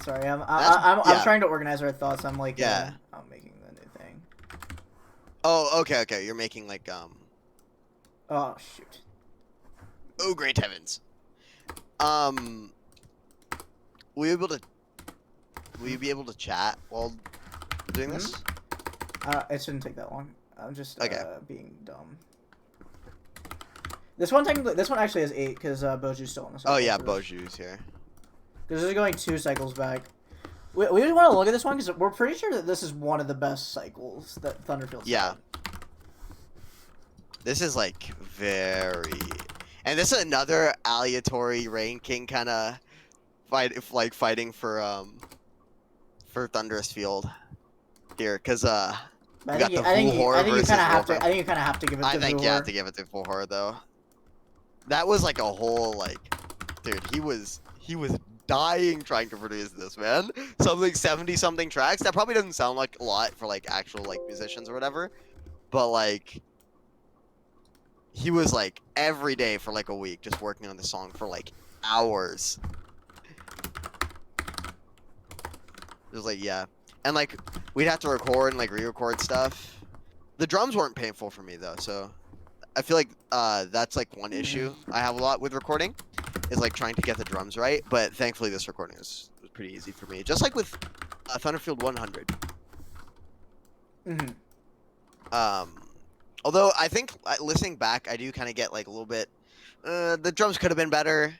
S3: Sorry, I'm
S1: yeah.
S3: trying to organize our thoughts. I'm like,
S1: Yeah.
S3: I'm making the new thing.
S1: Oh, okay. You're making like
S3: Oh shoot.
S1: oh great heavens. Will you be able to chat while doing this?
S3: It shouldn't take that long. I'm just
S1: Okay.
S3: being dumb. This one actually has 8 because Boju's still on the cycle.
S1: Oh yeah, Boju's here.
S3: Because this is going 2 cycles back. We just want to look at this one because we're pretty sure that this is one of the best cycles that Thunderfield's
S1: Yeah.
S3: had.
S1: This is like very, and this is another aleatory ranking kind of fighting for for Thunderous Field here, because
S3: But
S1: We
S3: I
S1: got
S3: think,
S1: the
S3: I think,
S1: Vuhor
S3: I think you
S1: versus
S3: kind of have to.
S1: Wolfram.
S3: I think you kind of have to give it to
S1: I think you have
S3: Vuhor.
S1: to give it to Vuhor though. That was like a whole dude. He was dying trying to produce this, man. Something 70 something tracks. That probably doesn't sound like a lot for like actual like musicians or whatever, but like he was like every day for like a week just working on the song for like hours. It was like, yeah. And like we'd have to record and like re-record stuff. The drums weren't painful for me though, so I feel like that's like one issue I have a lot with recording is like trying to get the drums right, but thankfully this recording was pretty easy for me. Just like with Thunderfield 100. Although I think listening back, I do kind of get like a little bit. The drums could have been better.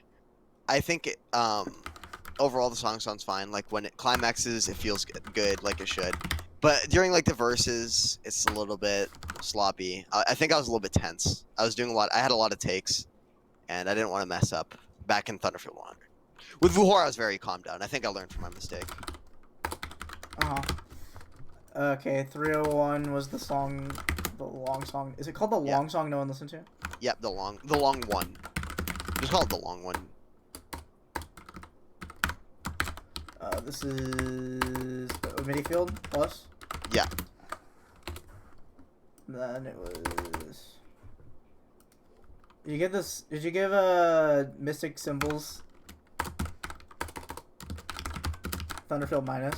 S1: I think overall the song sounds fine. Like when it climaxes, it feels good, like it should. But during like the verses, it's a little bit sloppy. I think I was a little bit tense. I was doing a lot. I had a lot of takes, and I didn't want to mess up. Back in Thunderfield 100. With Vuhor, I was very calm down. I think I learned from my mistake.
S3: Okay, 301 was the song, the long song. Is it called the long song no one listened to?
S1: Yep, the long one. Just call it the long one.
S3: This is MIDI Field Plus.
S1: Yeah.
S3: Then it was. Did you give this? Did you give Mystic Symbols? Thunderfield minus.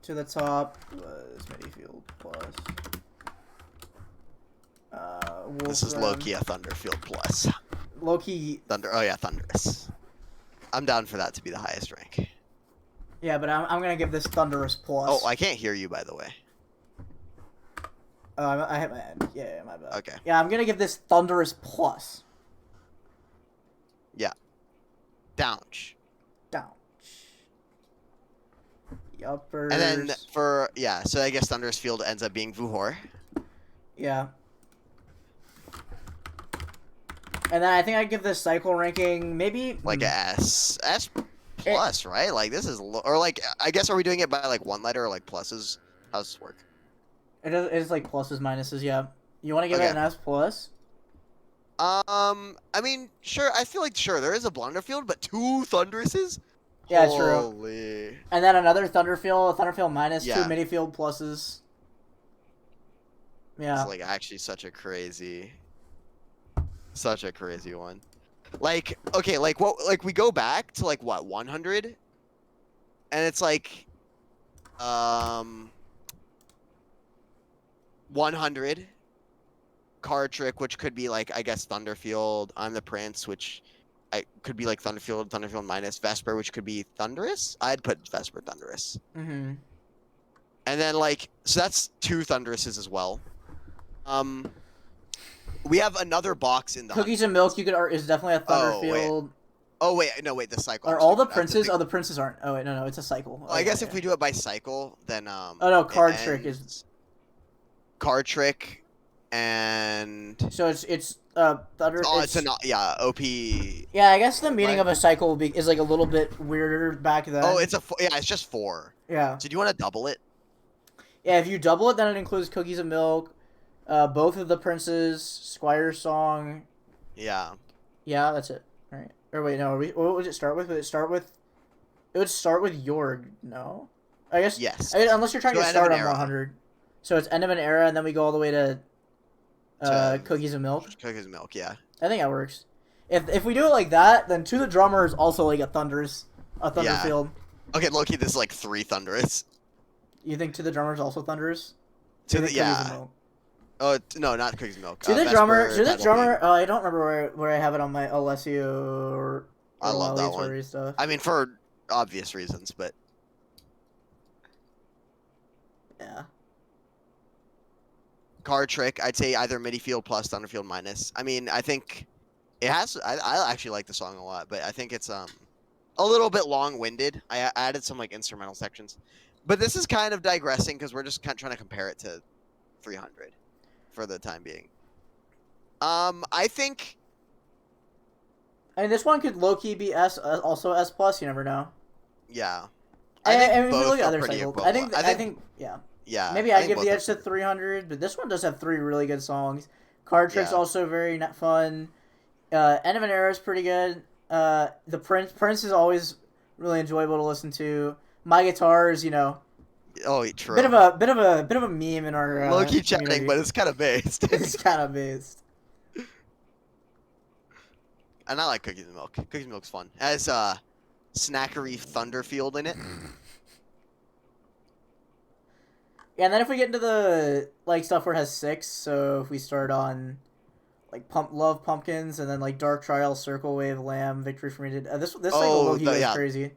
S3: To the top was MIDI Field Plus.
S1: This is Loki a Thunderfield Plus.
S3: Loki.
S1: Oh yeah, Thunderous. I'm down for that to be the highest rank.
S3: Yeah, but I'm gonna give this Thunderous Plus.
S1: Oh, I can't hear you, by the way.
S3: I hit my head. Yeah, my bad.
S1: Okay.
S3: Yeah, I'm gonna give this Thunderous Plus.
S1: Yeah. Downch.
S3: Yuppers.
S1: And then so I guess Thunderous Field ends up being Vuhor.
S3: Yeah. And then I think I'd give this cycle ranking maybe
S1: Like a S plus, right? Like this is or like I guess are we doing it by like one letter or like pluses? How does this work?
S3: It's like pluses minuses. Yeah. You want to give it an S plus?
S1: I mean, sure. I feel like there is a Blunderfield, but 2 Thunderouses.
S3: Yeah,
S1: Holy.
S3: true. And then another Thunderfield minus, 2
S1: Yeah.
S3: MIDI Field pluses. Yeah.
S1: It's like actually such a crazy one. Like, okay, like what? Like we go back to like what 100, and it's like, 100. Card Trick, which could be like I guess Thunderfield. I'm the Prince, which could be like Thunderfield minus Vesper, which could be Thunderous. I'd put Vesper Thunderous.
S3: Mm-hmm.
S1: And then like so that's 2 Thunderouses as well. We have another box in the
S3: Cookies and Milk is definitely a Thunderfield.
S1: Oh wait, no wait, the cycle.
S3: Are all the princes? Oh, the princes aren't. Oh wait, no, it's a cycle.
S1: I guess if we do it by cycle, then
S3: Oh no, Card Trick is.
S1: Card Trick, and
S3: So it's Thunder.
S1: oh, it's an OP.
S3: Yeah, I guess the meaning of a cycle is like a little bit weirder back then.
S1: Oh, it's it's just 4.
S3: Yeah.
S1: So do you want to double it?
S3: Yeah, if you double it, then it includes Cookies and Milk, both of the princes, Squire's Song.
S1: Yeah.
S3: Yeah, that's it. All right. Or wait, no. What would it start with? Would it start with? It would start with Jorg. No. I guess.
S1: Yes.
S3: Unless you're trying
S1: So
S3: to
S1: end of
S3: start
S1: an
S3: on
S1: era.
S3: 100. So it's end of an era, and then we go all the way to Cookies and Milk.
S1: Cookies and Milk, yeah.
S3: I think that works. If we do it like that, then To the Drummer is also like a Thunderfield.
S1: Okay, Loki, this is like 3 Thunderous.
S3: You think To the Drummer is also Thunderous?
S1: To
S3: You
S1: the
S3: think Cookies and
S1: yeah.
S3: Milk?
S1: Oh no, not Cookies and Milk.
S3: To the
S1: Vesper,
S3: Drummer. To the
S1: That'll
S3: Drummer.
S1: Be-
S3: Oh, I don't remember where I have it on my Alessio or
S1: I love that
S3: Tori
S1: one.
S3: stuff.
S1: I mean, for obvious reasons, but
S3: Yeah.
S1: Card Trick, I'd say either MIDI Field plus Thunderfield minus. I mean, I think it has. I actually like the song a lot, but I think it's a little bit long-winded. I added some like instrumental sections, but this is kind of digressing because we're just kind of trying to compare it to 300 for the time being. I think
S3: I mean, this one could low key be S, also S plus. You never know.
S1: yeah. I think
S3: and if we
S1: both
S3: look at
S1: are
S3: other
S1: pretty
S3: cycles,
S1: equivalent.
S3: I think yeah.
S1: yeah.
S3: Maybe
S1: I
S3: I'd
S1: think
S3: give
S1: both
S3: the
S1: are
S3: edge to 300, but this one does have 3 really good songs. Card Trick's
S1: Yeah.
S3: also very fun. End of an Era is pretty good. The Prince is always really enjoyable to listen to. My Guitar is,
S1: Oh, true.
S3: bit of a meme in our
S1: Low key chatting,
S3: community.
S1: but it's kind of based.
S3: It's kind of based.
S1: And I like Cookies and Milk. Cookies and Milk's fun. It has Snackery Thunderfield in it.
S3: Yeah, and then if we get into the stuff where it has 6, so if we start on Love Pumpkins and then Dark Trial, Circle Wave, Lamb, Victory for Me did this cycle low-key goes
S1: yeah.
S3: crazy.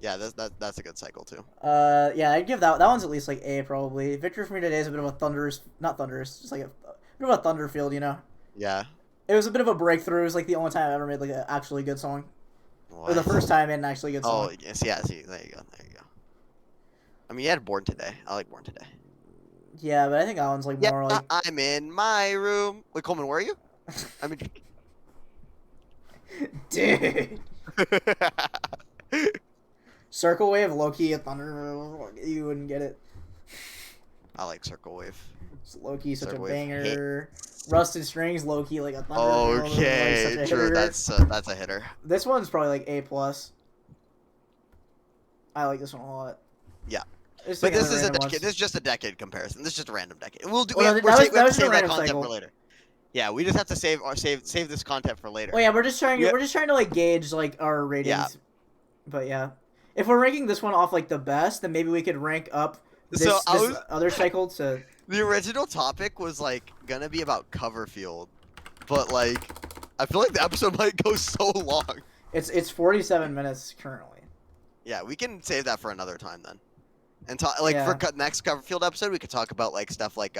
S1: Yeah, that's a good cycle too.
S3: Yeah, I'd give that one's at least A probably. Victory for Me today is a bit of a not thunderous, just a bit of a Thunderfield,
S1: Yeah.
S3: It was a bit of a breakthrough. It was the only time I ever made an actually good song, or the
S1: What?
S3: first time I made an actually good song.
S1: Oh, yes, yeah, see, there you go. I mean, you had Born Today. I like Born Today.
S3: Yeah, but I think that one's
S1: Yeah,
S3: more
S1: I'm in my room. Wait, Coleman, where are you? I mean,
S3: dude. Circle Wave, low-key a Thunder. You wouldn't get it.
S1: I like Circle Wave.
S3: It's low-key such
S1: Circle
S3: a
S1: Wave
S3: banger. Rusted Strings, low-key a Thunder.
S1: Okay,
S3: such a
S1: true.
S3: hitter.
S1: That's a hitter.
S3: This one's probably A plus. I like this one a lot.
S1: Yeah.
S3: It's
S1: But
S3: like
S1: this
S3: one of
S1: is
S3: the
S1: a
S3: random
S1: decade.
S3: ones.
S1: This is just a decade comparison. This is just a random decade. We'll do.
S3: Well,
S1: we
S3: that
S1: have
S3: was
S1: to
S3: just a
S1: save that
S3: random
S1: content
S3: cycle.
S1: for later. Yeah, we just have to save this content for later.
S3: Oh yeah, we're just trying
S1: Yeah.
S3: to gauge our ratings.
S1: Yeah.
S3: But yeah, if we're ranking this one off the best, then maybe we could rank up this,
S1: So I
S3: this
S1: was-
S3: other cycle to.
S1: The original topic was gonna be about Coverfield, but I feel like the episode might go so long.
S3: It's 47 minutes currently.
S1: Yeah, we can save that for another time then. And talk
S3: Yeah.
S1: for next Coverfield episode, we could talk about stuff like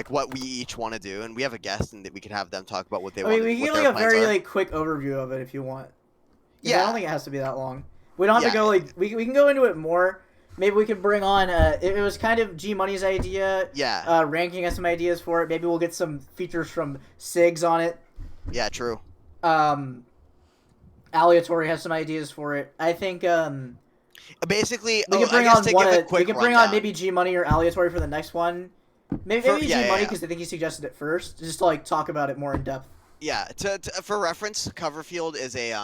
S1: what we each want to do, and we have a guest, and we could have them talk about what they
S3: I
S1: want.
S3: mean, we can
S1: what
S3: give
S1: their
S3: a
S1: plans
S3: very
S1: are.
S3: quick overview of it if you want.
S1: Yeah.
S3: I don't think it has to be that long. We don't have to
S1: Yeah.
S3: go we can go into it more. Maybe we could bring on. It was kind of G Money's idea.
S1: Yeah.
S3: Ranking us some ideas for it. Maybe we'll get some features from Sigs on it.
S1: Yeah, true.
S3: Aleatory has some ideas for it. I think
S1: Basically,
S3: we could bring
S1: I guess
S3: on
S1: to
S3: one.
S1: give a
S3: We
S1: quick
S3: could bring on
S1: rundown.
S3: maybe G Money or Aleatory for the next one. Maybe
S1: Yeah,
S3: G
S1: yeah,
S3: Money
S1: yeah.
S3: because I think he suggested it first, just to talk about it more in depth.
S1: Yeah, for reference, Coverfield is a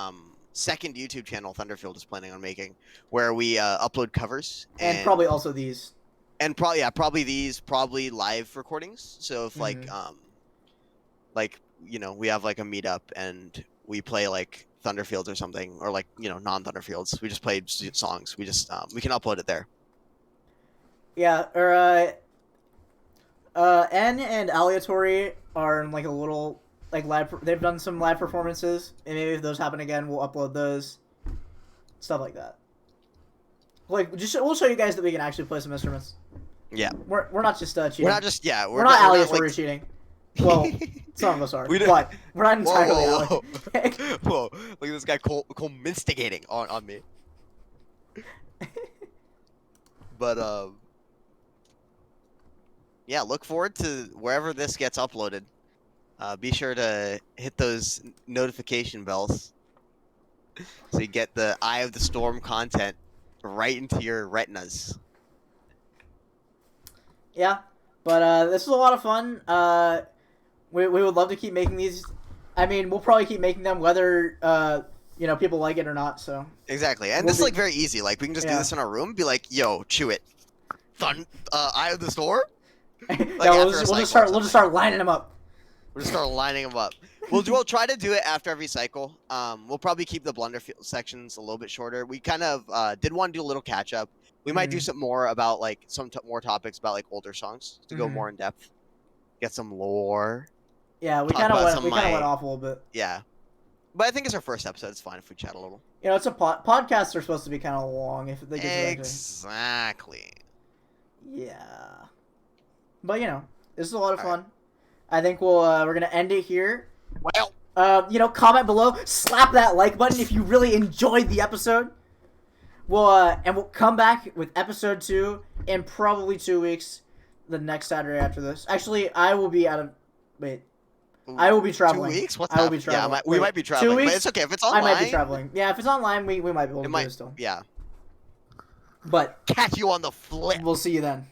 S1: second YouTube channel Thunderfield is planning on making, where we upload covers
S3: And probably also these.
S1: and probably these live recordings. So if we have a meetup and we play Thunderfields or something, or non Thunderfields, we just play songs. We just we can upload it there.
S3: Yeah, or N and Aleatory are in a little live. They've done some live performances, and maybe if those happen again, we'll upload those. Stuff like that. We'll show you guys that we can actually play some instruments.
S1: Yeah,
S3: We're not just cheating.
S1: we're not just
S3: We're not Aleatory cheating. Well, some of us are,
S1: We do-
S3: but we're not
S1: Whoa,
S3: entirely
S1: whoa,
S3: Aleatory.
S1: whoa! Look at this guy Cole instigating on me. But yeah, look forward to wherever this gets uploaded. Be sure to hit those notification bells so you get the Eye of the Storm content right into your retinas.
S3: Yeah, but this was a lot of fun. We would love to keep making these. I mean, we'll probably keep making them whether people like it or not. So
S1: Exactly, and
S3: We'll
S1: this is
S3: be-
S1: very easy. We can just do
S3: Yeah.
S1: this in our room. Be like, "Yo, chew it, Eye of the Storm."
S3: yeah,
S1: after
S3: we'll
S1: a
S3: just
S1: cycle or
S3: start
S1: something.
S3: lining them up.
S1: We'll just start lining them up. We'll try to do it after every cycle. We'll probably keep the Blunderfield sections a little bit shorter. We kind of did want to do a little catch up. We might do
S3: Mhm.
S1: some more about more topics about older songs to go
S3: Mhm.
S1: more in depth, get some lore.
S3: Yeah, we
S1: Talk
S3: kind of
S1: about
S3: went
S1: some
S3: we
S1: of
S3: kind of
S1: my-
S3: went off a little bit.
S1: Yeah, but I think it's our first episode. It's fine if we chat a little.
S3: It's a podcasts are supposed to be kind of long if they get
S1: Exactly.
S3: Yeah, but this is a lot of
S1: All
S3: fun. I think we're gonna end it here.
S1: Well,
S3: Comment below, slap that like button if you really enjoyed the episode. We'll come back with episode 2 in probably 2 weeks, the next Saturday after this. Actually, I will be out of. Wait, I will be traveling.
S1: 2 weeks? What's
S3: I will be
S1: happening? Yeah,
S3: traveling.
S1: we
S3: Wait,
S1: might be
S3: 2
S1: traveling, but
S3: weeks?
S1: it's okay if it's
S3: I
S1: online.
S3: might be traveling. Yeah, if it's online, we might be able to
S1: It
S3: do
S1: might,
S3: it still.
S1: yeah.
S3: But
S1: Catch you on the flip.
S3: we'll see you then.